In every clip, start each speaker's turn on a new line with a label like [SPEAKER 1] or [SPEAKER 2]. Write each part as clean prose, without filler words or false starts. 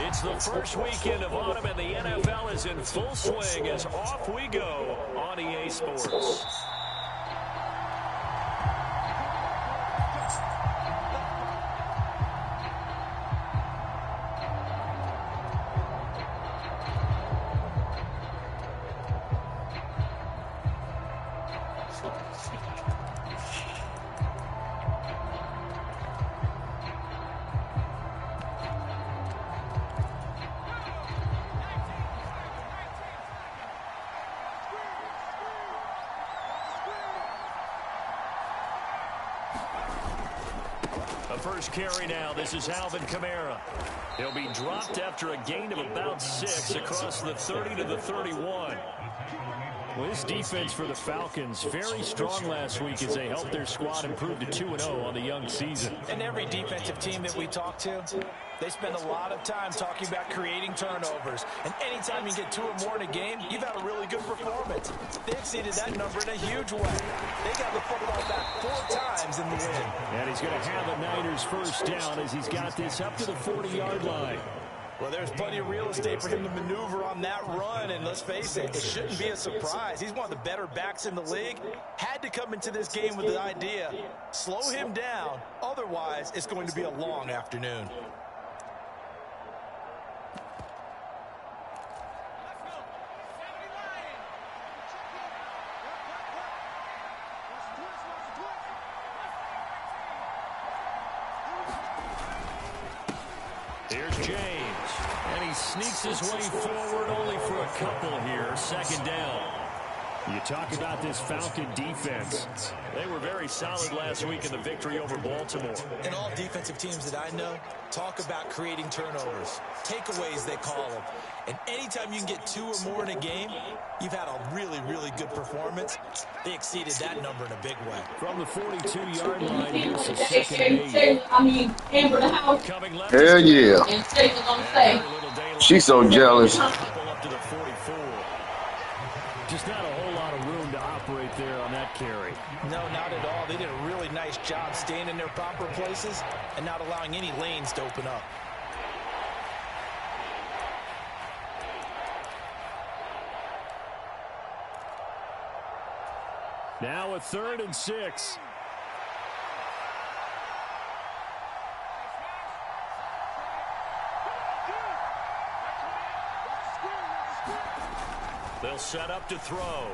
[SPEAKER 1] It's the first weekend of autumn, and the NFL is in full swing as off we go on EA Sports. First carry now. This is Alvin Kamara. He'll be dropped after a gain of about 6 across the 30 to the 31. Well, this defense for the Falcons, very strong last week as they helped their squad improve to 2-0 on the young season.
[SPEAKER 2] And every defensive team that we talk to, they spend a lot of time talking about creating turnovers. And anytime you get 2 or more in a game, you've had a really good performance. They exceeded that number in a huge way. They got the football back 4 times in the win.
[SPEAKER 1] And he's going to have a Niners first down as he's got this up to the 40-yard line.
[SPEAKER 2] Well, there's plenty of real estate for him to maneuver on that run, and let's face it, it shouldn't be a surprise. He's one of the better backs in the league. Had to come into this game with the idea, slow him down, otherwise it's going to be a long afternoon.
[SPEAKER 1] Here's James, and he sneaks his way forward only for a couple here. Second down. You talk about this Falcon defense. They were very solid last week in the victory over Baltimore.
[SPEAKER 2] And all defensive teams that I know talk about creating turnovers, takeaways they call them. And anytime you can get 2 or more in a game, you've had a really, really good performance. They exceeded that number in a big way.
[SPEAKER 1] From the 42-yard line, here's the second and 8.
[SPEAKER 3] Hell yeah. She's so jealous.
[SPEAKER 1] Just not a whole lot of room to operate there on that carry.
[SPEAKER 2] No, not at all. They did a really nice job staying in their proper places and not allowing any lanes to open up.
[SPEAKER 1] Now a 3rd and 6. They'll set up to throw.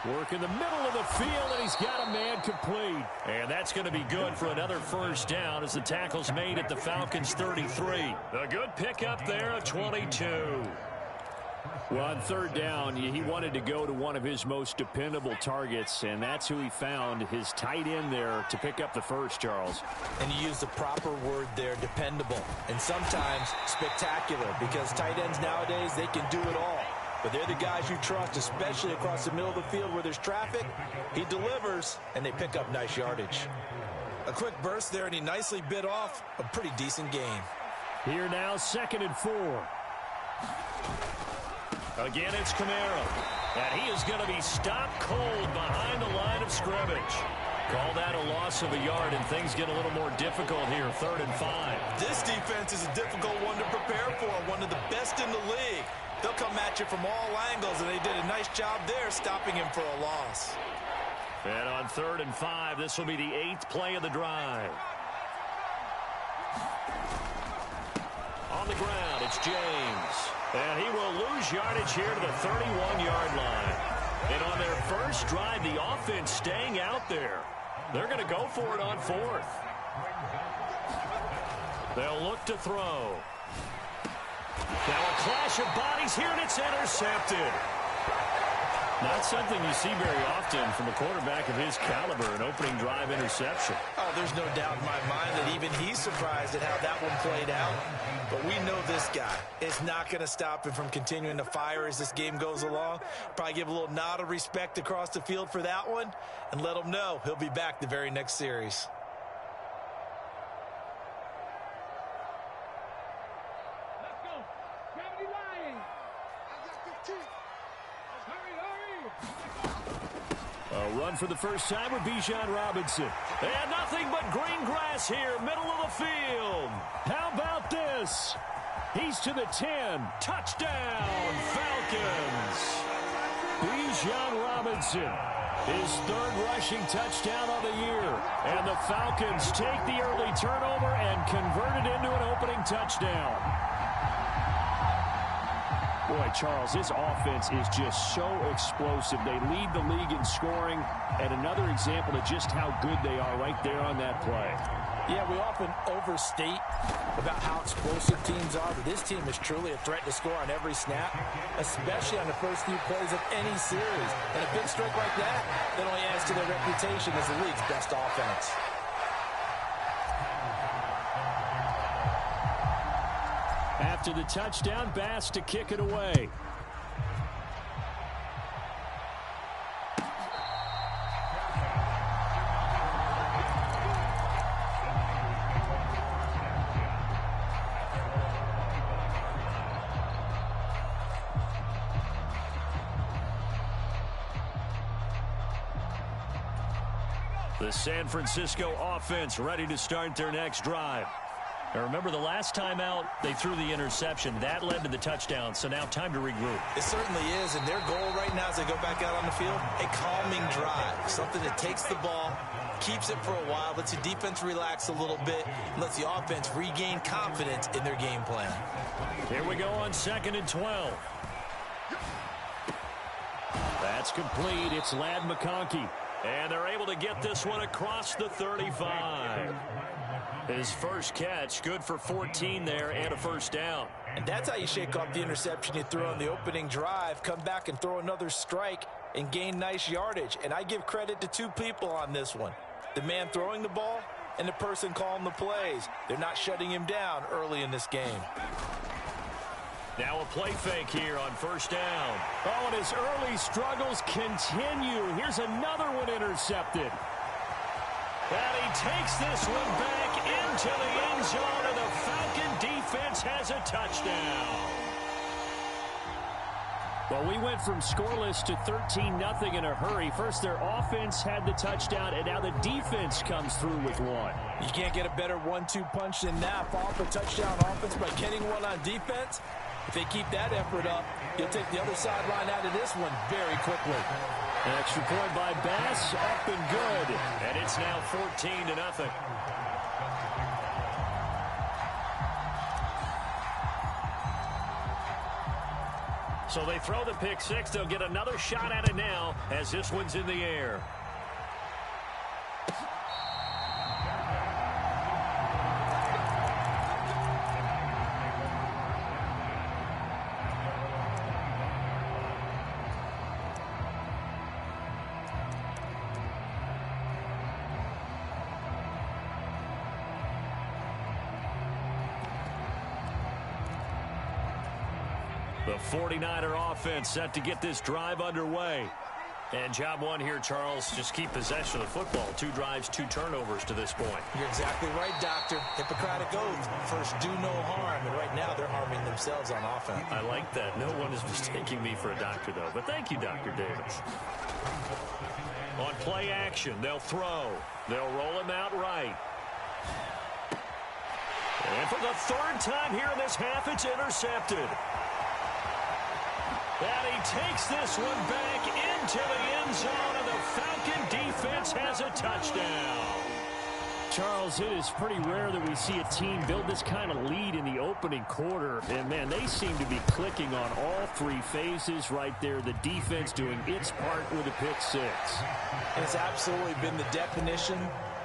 [SPEAKER 1] Work in the middle of the field, and he's got a man complete. And that's going to be good for another first down as the tackle's made at the Falcons' 33. A good pickup there of 22. Well, on 3rd down, he wanted to go to one of his most dependable targets, and that's who he found, his tight end there, to pick up the first, Charles.
[SPEAKER 2] And you use the proper word there, dependable, and sometimes spectacular, because tight ends nowadays, they can do it all. But they're the guys you trust, especially across the middle of the field where there's traffic. He delivers, and they pick up nice yardage. A quick burst there, and he nicely bit off a pretty decent gain.
[SPEAKER 1] Here now, 2nd and 4. Again, it's Kamara. And he is going to be stopped cold behind the line of scrimmage. Call that a loss of a yard, and things get a little more difficult here, 3rd and 5.
[SPEAKER 2] This defense is a difficult one to prepare for, one of the best in the league. They'll come at you from all angles, and they did a nice job there stopping him for a loss.
[SPEAKER 1] And on 3rd and 5, this will be the 8th play of the drive. On the ground, it's James. And he will lose yardage here to the 31-yard line. And on their first drive, the offense staying out there. They're going to go for it on 4th. They'll look to throw. Now a clash of bodies here, and it's intercepted. Not something you see very often from a quarterback of his caliber, an opening drive interception.
[SPEAKER 2] Oh, there's no doubt in my mind that even he's surprised at how that one played out. But we know this guy is not going to stop him from continuing to fire as this game goes along. Probably give a little nod of respect across the field for that one and let him know he'll be back the very next series.
[SPEAKER 1] A run for the first time with Bijan Robinson. And nothing but green grass here, middle of the field. How about this? He's to the 10. Touchdown, Falcons. Bijan Robinson, his third rushing touchdown of the year. And the Falcons take the early turnover and convert it into an opening touchdown. Boy, Charles, his offense is just so explosive. They lead the league in scoring, and another example of just how good they are right there on that play.
[SPEAKER 2] Yeah, we often overstate about how explosive teams are, but this team is truly a threat to score on every snap, especially on the first few plays of any series. And a big strike like that only adds to their reputation as the league's best offense.
[SPEAKER 1] After the touchdown, Bass to kick it away. The San Francisco offense ready to start their next drive. Now remember, the last time out, they threw the interception. That led to the touchdown, so now time to regroup.
[SPEAKER 2] It certainly is, and their goal right now as they go back out on the field, a calming drive. Something that takes the ball, keeps it for a while, lets the defense relax a little bit, and lets the offense regain confidence in their game plan.
[SPEAKER 1] Here we go on 2nd and 12. That's complete. It's Ladd McConkey. And they're able to get this one across the 35. His first catch, good for 14 there and a first down.
[SPEAKER 2] And that's how you shake off the interception you threw on the opening drive, come back and throw another strike and gain nice yardage. And I give credit to two people on this one. The man throwing the ball and the person calling the plays. They're not shutting him down early in this game.
[SPEAKER 1] Now a play fake here on first down. Oh, and his early struggles continue. Here's another one intercepted. And he takes this one back into the end zone, and the Falcon defense has a touchdown. Well, we went from scoreless to 13-0 in a hurry. First, their offense had the touchdown, and now the defense comes through with one.
[SPEAKER 2] You can't get a better 1-2 punch than that. Follow up a touchdown offense by getting one on defense. If they keep that effort up, you'll take the other sideline out of this one very quickly.
[SPEAKER 1] An extra point by Bass, up and good. And it's now 14-0. So they throw the pick six. They'll get another shot at it now as this one's in the air. The 49er offense set to get this drive underway. And job one here, Charles, just keep possession of the football. 2 drives, 2 turnovers to this point.
[SPEAKER 2] You're exactly right, Doctor. Hippocratic oath. First, do no harm. And right now, they're harming themselves on offense.
[SPEAKER 1] I like that. No one is mistaking me for a doctor, though. But thank you, Dr. Davis. On play action, they'll throw. They'll roll him out right. And for the 3rd time here in this half, it's intercepted. And he takes this one back into the end zone, and the Falcon defense has a touchdown. Charles, it is pretty rare that we see a team build this kind of lead in the opening quarter. And, man, they seem to be clicking on all 3 phases right there. The defense doing its part with a pick six.
[SPEAKER 2] It's absolutely been the definition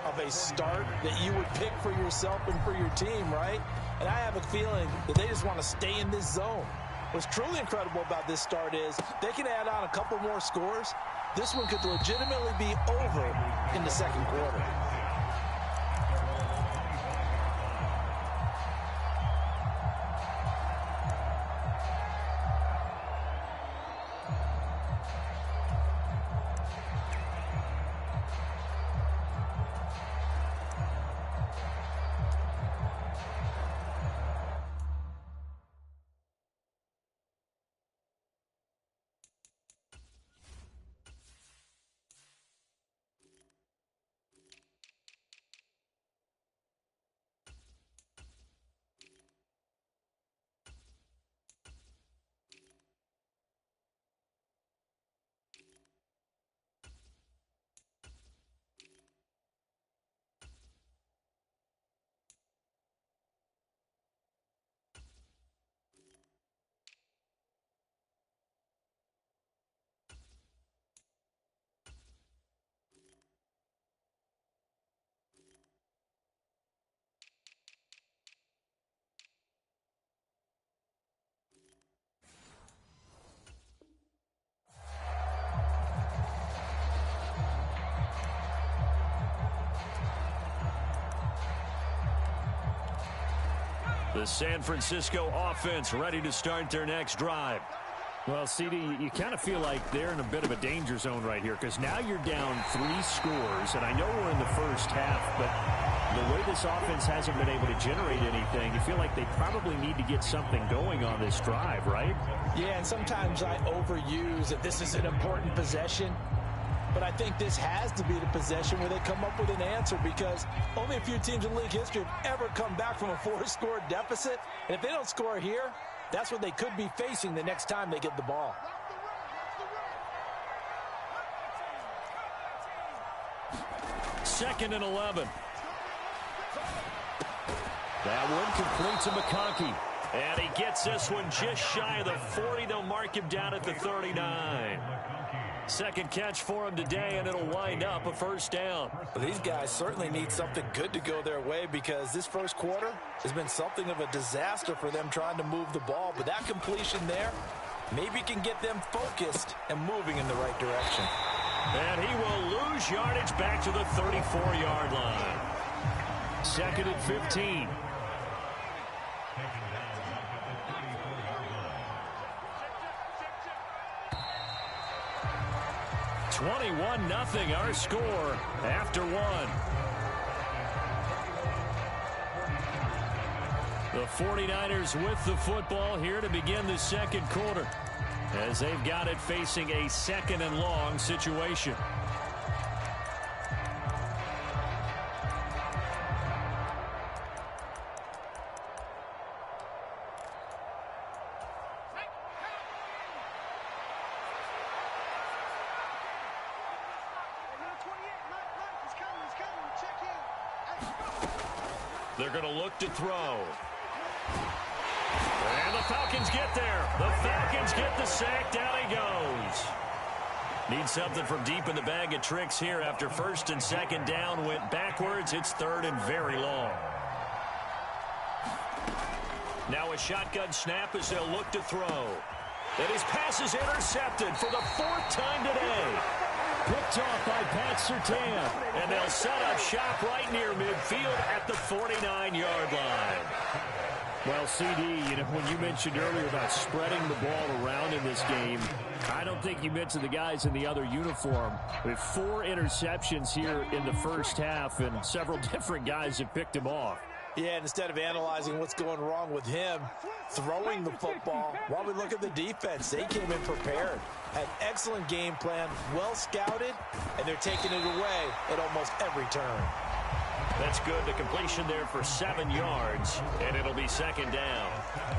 [SPEAKER 2] of a start that you would pick for yourself and for your team, right? And I have a feeling that they just want to stay in this zone. What's truly incredible about this start is they can add on a couple more scores. This one could legitimately be over in the 2nd quarter.
[SPEAKER 1] The San Francisco offense ready to start their next drive.
[SPEAKER 3] Well, CD, you kind of feel like they're in a bit of a danger zone right here because now you're down 3 scores, and I know we're in the first half, but the way this offense hasn't been able to generate anything, you feel like they probably need to get something going on this drive, right?
[SPEAKER 2] Yeah, and sometimes I overuse that this is an important possession. But I think this has to be the possession where they come up with an answer because only a few teams in league history have ever come back from a 4-score deficit. And if they don't score here, that's what they could be facing the next time they get the ball.
[SPEAKER 1] Second and 11. That one completes to McConkey. And he gets this one just shy of the 40. They'll mark him down at the 39. Second catch for him today, and it'll wind up a first down.
[SPEAKER 2] Well, these guys certainly need something good to go their way because this first quarter has been something of a disaster for them trying to move the ball. But that completion there maybe can get them focused and moving in the right direction.
[SPEAKER 1] And he will lose yardage back to the 34-yard line. Second and 15. 21-0 our score after one. The 49ers with the football here to begin the second quarter as they've got it facing a second and long situation. They're going to look to throw. And the Falcons get there. The Falcons get the sack. Down he goes. Need something from deep in the bag of tricks here after first and second down went backwards. It's third and very long. Now a shotgun snap as they'll look to throw. And his pass is intercepted for the 4th time today. Picked off by Pat Surtain. And they'll set up shop right near midfield at the 49-yard line.
[SPEAKER 3] Well, CD, when you mentioned earlier about spreading the ball around in this game, I don't think you mentioned the guys in the other uniform. With 4 interceptions here in the first half, and several different guys have picked him off.
[SPEAKER 2] Yeah, and instead of analyzing what's going wrong with him throwing the football, while we look at the defense, they came in prepared. Had excellent game plan, well scouted, and they're taking it away at almost every turn.
[SPEAKER 1] That's good. The completion there for 7 yards, and it'll be second down.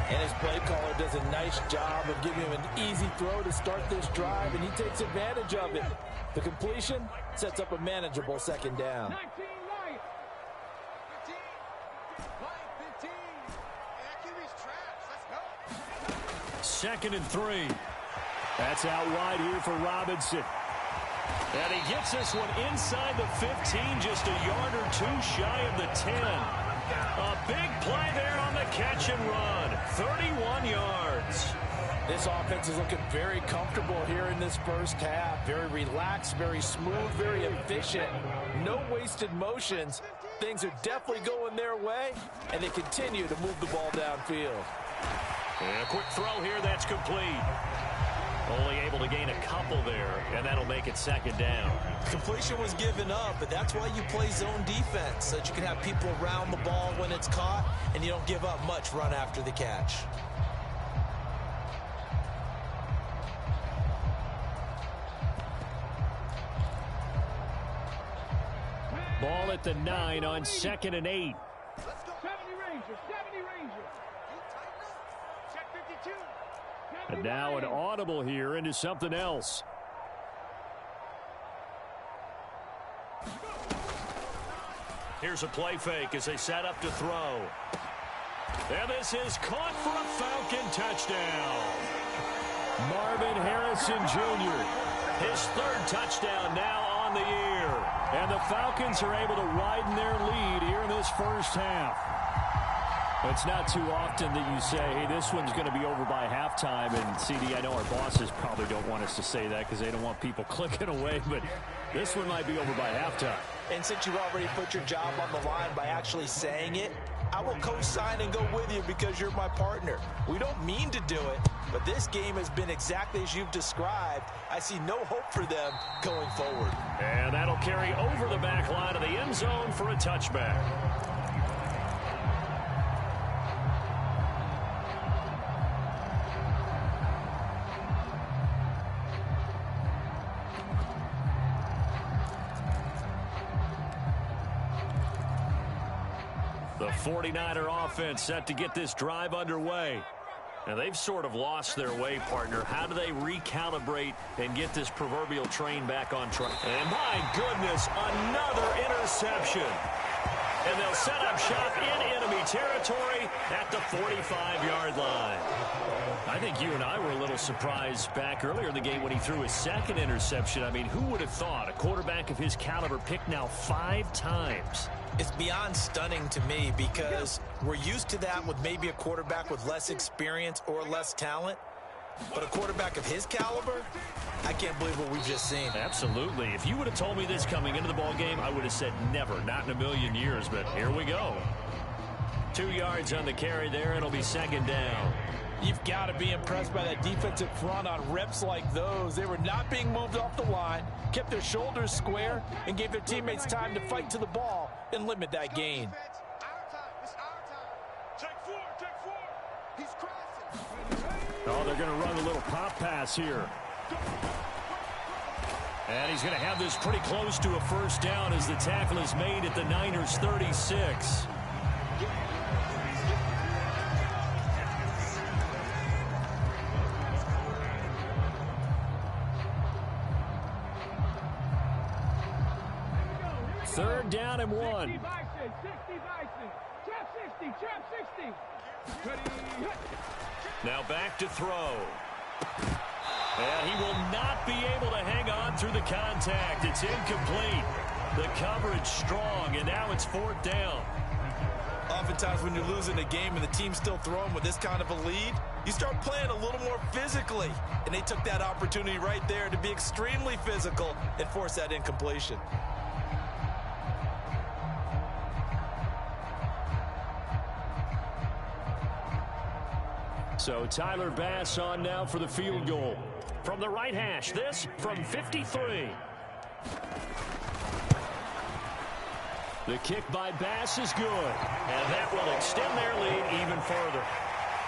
[SPEAKER 2] And his play caller does a nice job of giving him an easy throw to start this drive, and he takes advantage of it. The completion sets up a manageable second down.
[SPEAKER 1] Second and 3.
[SPEAKER 3] That's out wide here for Robinson.
[SPEAKER 1] And he gets this one inside the 15, just a yard or 2 shy of the 10. A big play there on the catch and run. 31 yards.
[SPEAKER 2] This offense is looking very comfortable here in this first half. Very relaxed, very smooth, very efficient. No wasted motions. Things are definitely going their way, and they continue to move the ball downfield.
[SPEAKER 1] And a quick throw here, that's complete. Only able to gain a couple there, and that'll make it second down.
[SPEAKER 2] Completion was given up, but that's why you play zone defense, so that you can have people around the ball when it's caught, and you don't give up much run after the catch.
[SPEAKER 3] Ball at the 9 on 2nd and 8.
[SPEAKER 4] Let's go. 70 Ranger. Check 52.
[SPEAKER 3] And now an audible here into something else.
[SPEAKER 1] Here's a play fake as they set up to throw. And this is caught for a Falcon touchdown.
[SPEAKER 3] Marvin Harrison Jr.
[SPEAKER 1] His 3rd touchdown now on the year.
[SPEAKER 3] And the Falcons are able to widen their lead here in this first half. It's not too often that you say, hey, this one's going to be over by halftime. And, CD, I know our bosses probably don't want us to say that because they don't want people clicking away. But this one might be over by halftime.
[SPEAKER 2] And since you've already put your job on the line by actually saying it, I will co-sign and go with you because you're my partner. We don't mean to do it, but this game has been exactly as you've described. I see no hope for them going forward.
[SPEAKER 1] And that'll carry over the back line of the end zone for a touchback. The 49er offense set to get this drive underway. And they've sort of lost their way, partner. How do they recalibrate and get this proverbial train back on track? And my goodness, another interception. And they'll set up shop in enemy territory at the 45-yard line. I think you and I were a little surprised back earlier in the game when he threw his second interception. I mean, who would have thought a quarterback of his caliber picked now 5 times?
[SPEAKER 2] It's beyond stunning to me because we're used to that with maybe a quarterback with less experience or less talent. But a quarterback of his caliber, I can't believe what we've just seen.
[SPEAKER 1] Absolutely. If you would have told me this coming into the ball game, I would have said never, not in a million years. But here we go. 2 yards on the carry there. It'll be second down.
[SPEAKER 2] You've got to be impressed by that defensive front on reps like those. They were not being moved off the line, kept their shoulders square, and gave their teammates time to fight to the ball and limit that gain.
[SPEAKER 3] Oh, they're going to run a little pop pass here.
[SPEAKER 1] And he's going to have this pretty close to a first down as the tackle is made at the Niners' 36. Third down and 1.
[SPEAKER 4] 60 Bison. Trap 60.
[SPEAKER 1] Now back to throw. And he will not be able to hang on through the contact. It's incomplete. The coverage strong, and now it's 4th down.
[SPEAKER 2] Oftentimes when you're losing a game and the team's still throwing with this kind of a lead, you start playing a little more physically. And they took that opportunity right there to be extremely physical and force that incompletion.
[SPEAKER 1] So Tyler Bass on now for the field goal. From the right hash, this from 53. The kick by Bass is good. And that will extend their lead even further.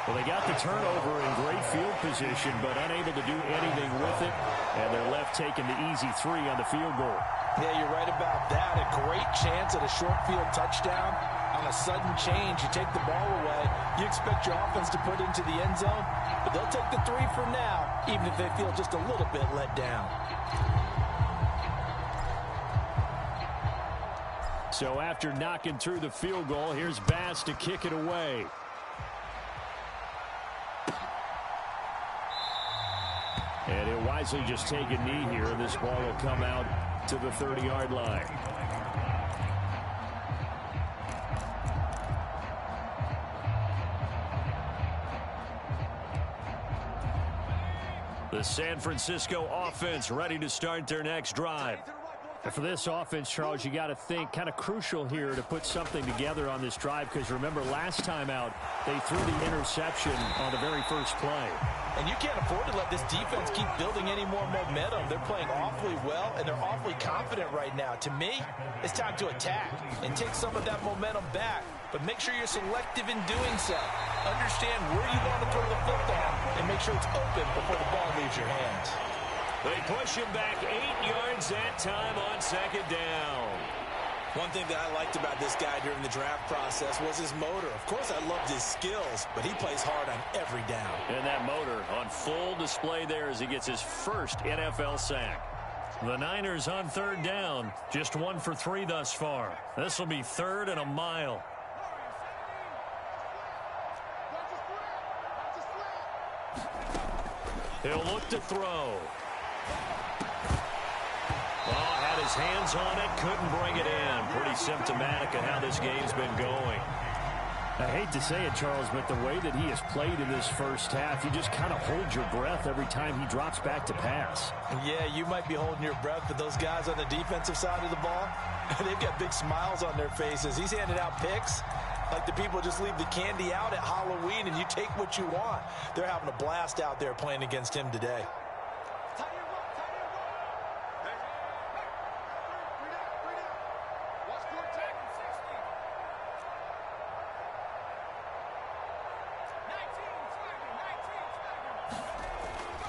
[SPEAKER 1] Well, they got the turnover in great field position, but unable to do anything with it. And they're left taking the easy 3 on the field goal.
[SPEAKER 2] Yeah, you're right about that. A great chance at a short field touchdown. On a sudden change, you take the ball away. You expect your offense to put into the end zone, but they'll take the 3 for now, even if they feel just a little bit let down.
[SPEAKER 1] So after knocking through the field goal, here's Bass to kick it away. And he'll wisely just take a knee here, and this ball will come out to the 30-yard line. The San Francisco offense ready to start their next drive.
[SPEAKER 3] And for this offense, Charles, you got to think kind of crucial here to put something together on this drive, because remember last time out they threw the interception on the very first play.
[SPEAKER 2] And you can't afford to let this defense keep building any more momentum. They're playing awfully well, and they're awfully confident right now. To me, it's time to attack and take some of that momentum back, but make sure you're selective in doing so. Understand where you want to throw the football and make sure it's open before the ball leaves your hands.
[SPEAKER 1] They push him back 8 yards that time on second down.
[SPEAKER 2] One thing that I liked about this guy during the draft process was his motor. Of course, I loved his skills, but he plays hard on every down.
[SPEAKER 1] And that motor on full display there as he gets his first NFL sack. The Niners on third down, just 1 for 3 thus far. This will be 3rd and a mile. He'll look to throw. Oh, had his hands on it, couldn't bring it in. Pretty symptomatic of how this game's been going.
[SPEAKER 3] I hate to say it, Charles, but the way that he has played in this first half, you just kind of hold your breath every time he drops back to pass.
[SPEAKER 2] Yeah, you might be holding your breath, but those guys on the defensive side of the ball, they've got big smiles on their faces. He's handed out picks, Like the people just leave the candy out at Halloween and you take what you want. They're having a blast out there playing against him today.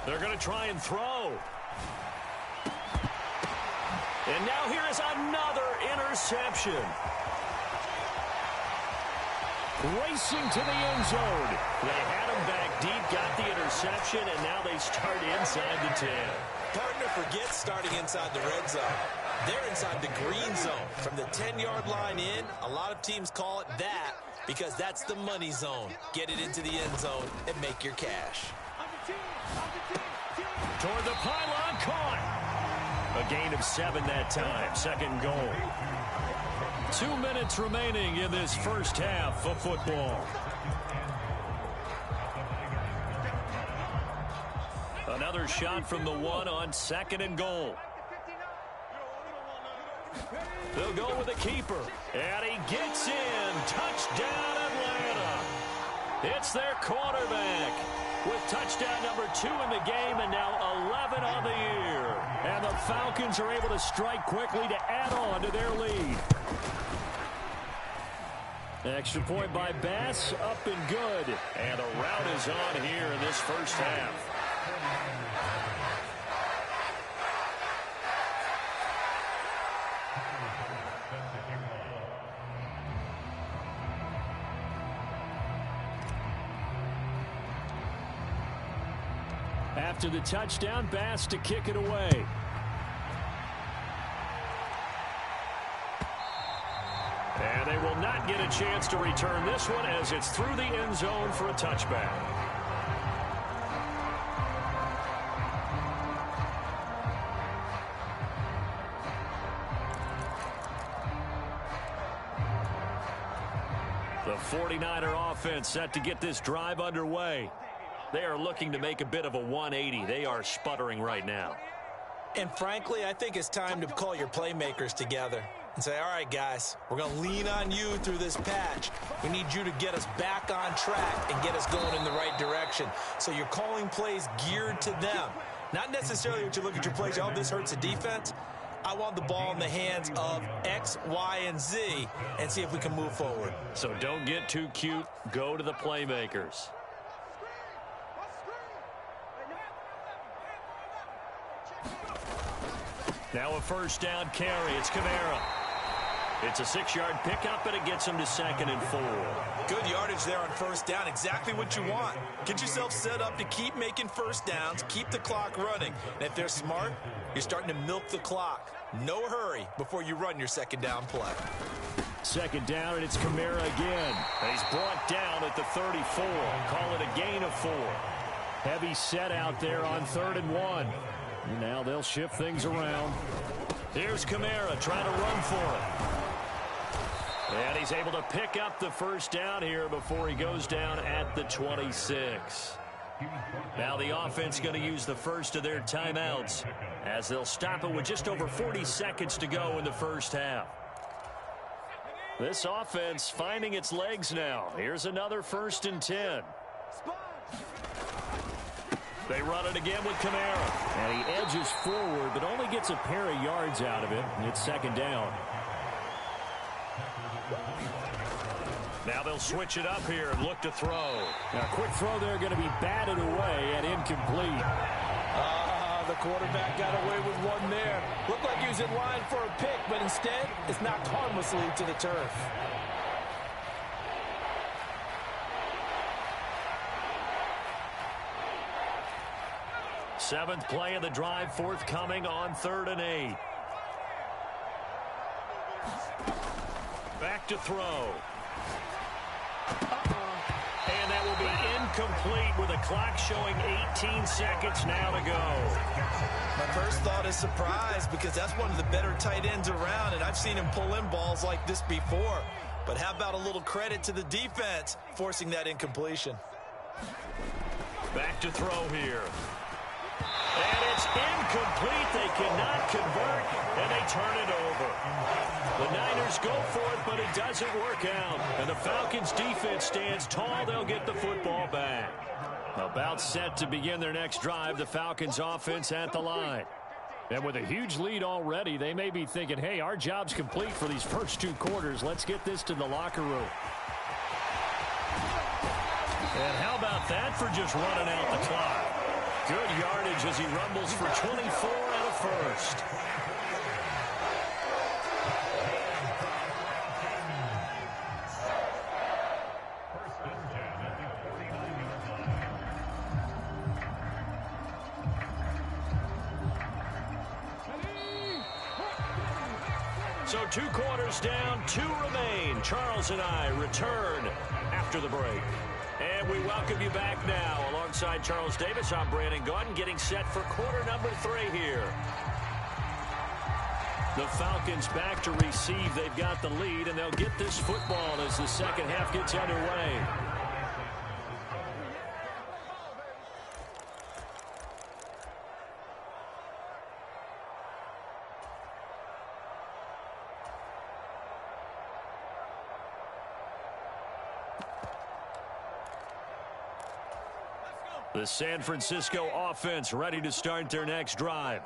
[SPEAKER 1] They're going to try and throw. And now here is another interception. Racing to the end zone. They had him back deep, got the interception, and now they start inside the 10.
[SPEAKER 2] Partner forgets starting inside the red zone. They're inside the green zone. From the 10-yard line in, a lot of teams call it that because that's the money zone. Get it into the end zone and make your cash.
[SPEAKER 1] Toward the pylon, caught. A gain of 7 that time. Second goal. 2 minutes remaining in this first half of football. Another shot from the 1 on 2nd and goal. They'll go with the keeper. And he gets in. Touchdown, Atlanta. It's their quarterback with touchdown number 2 in the game and now 11 on the year. And the Falcons are able to strike quickly to add on to their lead. Extra point by Bass, up and good. And the rout is on here in this first half. After the touchdown, Bass to kick it away. And they will not get a chance to return this one as it's through the end zone for a touchback. The 49er offense set to get this drive underway. They are looking to make a bit of a 180. They are sputtering right now.
[SPEAKER 2] And frankly, I think it's time to call your playmakers together and say, all right, guys, we're going to lean on you through this patch. We need you to get us back on track and get us going in the right direction. So you're calling plays geared to them. Not necessarily what you look at your plays, oh, this hurts the defense. I want the ball in the hands of X, Y, and Z and see if we can move forward.
[SPEAKER 1] So don't get too cute. Go to the playmakers. Now a first down carry. It's Kamara. It's a 6-yard pickup, and it gets him to 2nd and 4.
[SPEAKER 2] Good yardage there on first down. Exactly what you want. Get yourself set up to keep making first downs, keep the clock running. And if they're smart, you're starting to milk the clock. No hurry before you run your second down play.
[SPEAKER 3] Second down, and it's Kamara again.
[SPEAKER 1] He's brought down at the 34. Call it a gain of 4.
[SPEAKER 3] Heavy set out there on 3rd and 1. And now they'll shift things around.
[SPEAKER 1] Here's Kamara trying to run for it. And he's able to pick up the first down here before he goes down at the 26. Now the offense going to use the first of their timeouts as they'll stop it with just over 40 seconds to go in the first half. This offense finding its legs now. Here's another 1st and 10. They run it again with Kamara.
[SPEAKER 3] And he edges forward, but only gets a pair of yards out of it. And it's 2nd down.
[SPEAKER 1] Now they'll switch it up here and look to throw.
[SPEAKER 3] Now a quick throw there going to be batted away and incomplete.
[SPEAKER 2] The quarterback got away with one there. Looked like he was in line for a pick, but instead it's knocked harmlessly to the turf.
[SPEAKER 1] Seventh play of the drive forthcoming on 3rd and 8. Back to throw. And that will be incomplete with a clock showing 18 seconds now to go.
[SPEAKER 2] My first thought is surprise because that's one of the better tight ends around, and I've seen him pull in balls like this before. But how about a little credit to the defense forcing that incompletion?
[SPEAKER 1] Back to throw here. And It's incomplete. They cannot convert, and they turn it over. The Niners go for it, but it doesn't work out. And the Falcons defense stands tall. They'll get the football back. About set to begin their next drive, the Falcons offense at the line. And with a huge lead already, they may be thinking, hey, our job's complete for these first 2 quarters. Let's get this to the locker room. And how about that for just running out the clock? Good yardage as he rumbles for 24 and a first. So 2 quarters down, 2 remain. Charles and I return after the break. And we welcome you back now. Alongside Charles Davis, I'm Brandon Gunn, getting set for quarter number 3 here. The Falcons back to receive. They've got the lead, and they'll get this football as the second half gets underway. The San Francisco offense ready to start their next drive.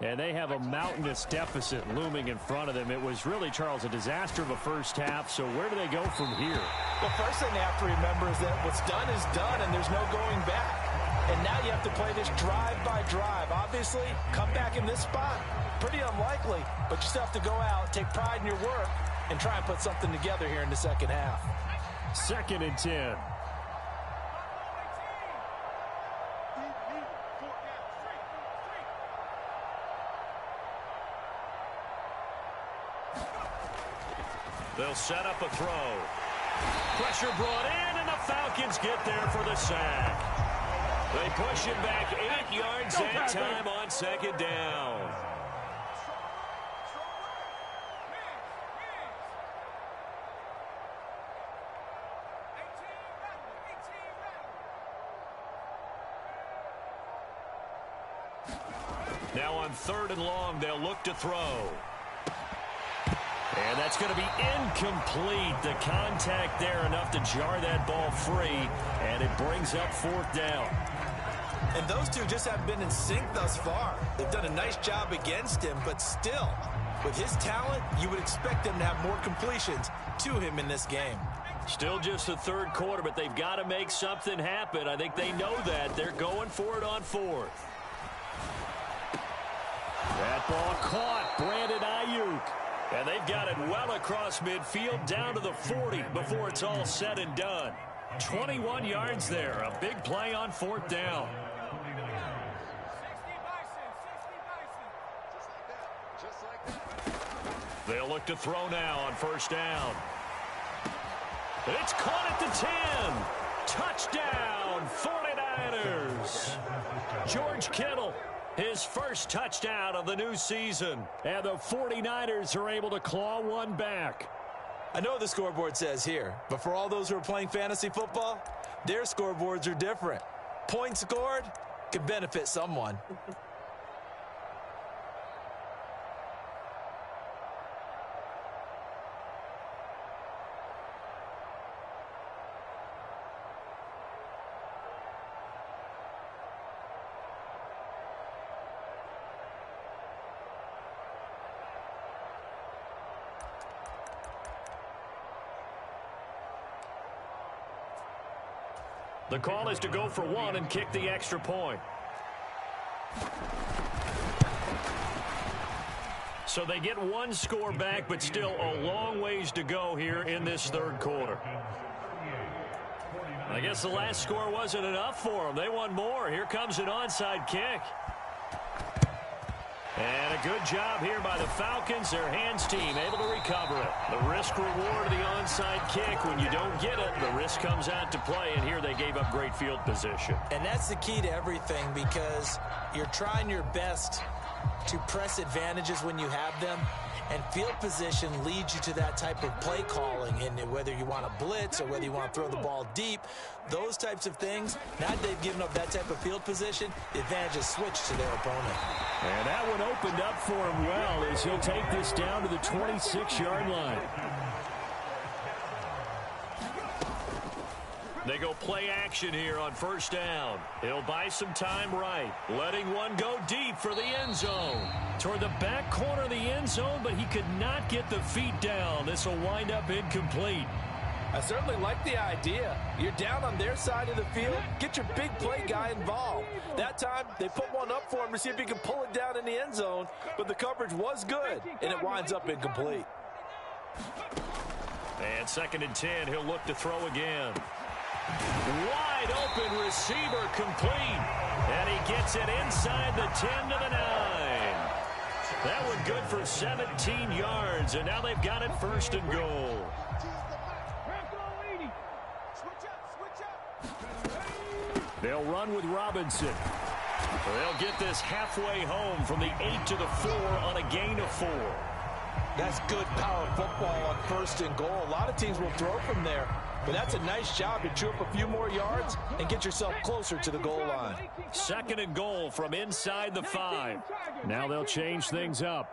[SPEAKER 1] And they have a mountainous deficit looming in front of them. It was really, Charles, a disaster of a first half. So where do they go from here?
[SPEAKER 2] The first thing they have to remember is that what's done is done, and there's no going back. And now you have to play this drive by drive. Obviously, come back in this spot, pretty unlikely. But you still have to go out, take pride in your work, and try and put something together here in the second half.
[SPEAKER 3] 2nd and 10.
[SPEAKER 1] They'll set up a throw. Pressure brought in, and the Falcons get there for the sack. They push him back 8 yards that time on 2nd down. Now on 3rd and long, they'll look to throw. And that's going to be incomplete. The contact there enough to jar that ball free, and it brings up 4th down.
[SPEAKER 2] And those two just haven't been in sync thus far. They've done a nice job against him, but still, with his talent, you would expect them to have more completions to him in this game.
[SPEAKER 1] Still just the 3rd quarter, but they've got to make something happen. I think they know that. They're going for it on 4th. That ball caught. Brandon Ayuk. And they've got it well across midfield down to the 40 before it's all said and done. 21 yards there. A big play on 4th down. They'll look to throw now on 1st down. It's caught at the 10. Touchdown, 49ers. George Kittle. His first touchdown of the new season. And the 49ers are able to claw one back.
[SPEAKER 2] I know what the scoreboard says here, but for all those who are playing fantasy football, their scoreboards are different. Points scored could benefit someone.
[SPEAKER 1] The call is to go for 1 and kick the extra point. So they get 1 score back, but still a long ways to go here in this 3rd quarter. I guess the last score wasn't enough for them. They want more. Here comes an onside kick. And a good job here by the Falcons. Their hands team able to recover it. The risk reward of the onside kick. When you don't get it, the risk comes out to play. And here they gave up great field position.
[SPEAKER 2] And that's the key to everything, because you're trying your best to press advantages when you have them. And field position leads you to that type of play calling. And whether you want to blitz or whether you want to throw the ball deep, those types of things, now that they've given up that type of field position, the advantage is switched to their opponent.
[SPEAKER 3] And that one opened up for him well as he'll take this down to the 26-yard line.
[SPEAKER 1] They go play action here on first down. He'll buy some time right, letting one go deep for the end zone. Toward the back corner of the end zone, but he could not get the feet down. This will wind up incomplete.
[SPEAKER 2] I certainly like the idea. You're down on their side of the field. Get your big play guy involved. That time, they put one up for him to see if he can pull it down in the end zone, but the coverage was good, and it winds up incomplete.
[SPEAKER 1] And 2nd and 10, he'll look to throw again. Wide open receiver complete. And he gets it inside the 10 to the 9. That one good for 17 yards. And now they've got it 1st and goal.
[SPEAKER 3] They'll run with Robinson.
[SPEAKER 1] They'll get this halfway home from the 8 to the 4 on a gain of 4.
[SPEAKER 2] That's good power football on 1st and goal. A lot of teams will throw from there. But that's a nice job to chew up a few more yards and get yourself closer to the goal line.
[SPEAKER 1] 2nd and goal from inside the 5.
[SPEAKER 3] Now they'll change things up.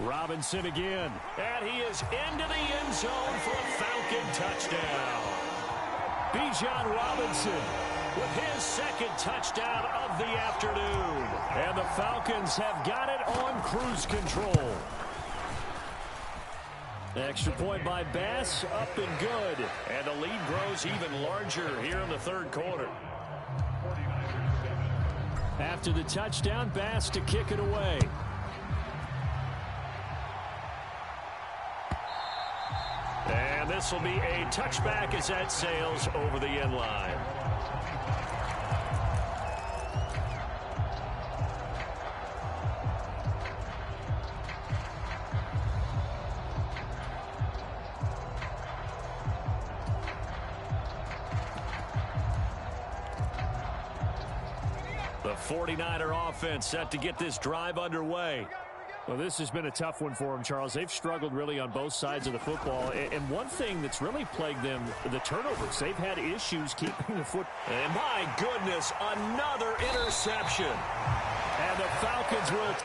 [SPEAKER 3] Robinson again.
[SPEAKER 1] And he is into the end zone for a Falcon touchdown.
[SPEAKER 3] Bijan Robinson
[SPEAKER 1] with his 2nd touchdown of the afternoon.
[SPEAKER 3] And the Falcons have got it on cruise control. Extra point by Bass, up and good.
[SPEAKER 1] And the lead grows even larger here in the 3rd quarter.
[SPEAKER 3] After the touchdown, Bass to kick it away.
[SPEAKER 1] And this will be a touchback as that sails over the end line. The 49er offense set to get this drive underway.
[SPEAKER 3] Well, this has been a tough one for them, Charles. They've struggled really on both sides of the football. And one thing that's really plagued them, the turnovers. They've had issues keeping the foot.
[SPEAKER 1] And my goodness, another interception.
[SPEAKER 3] And the Falcons will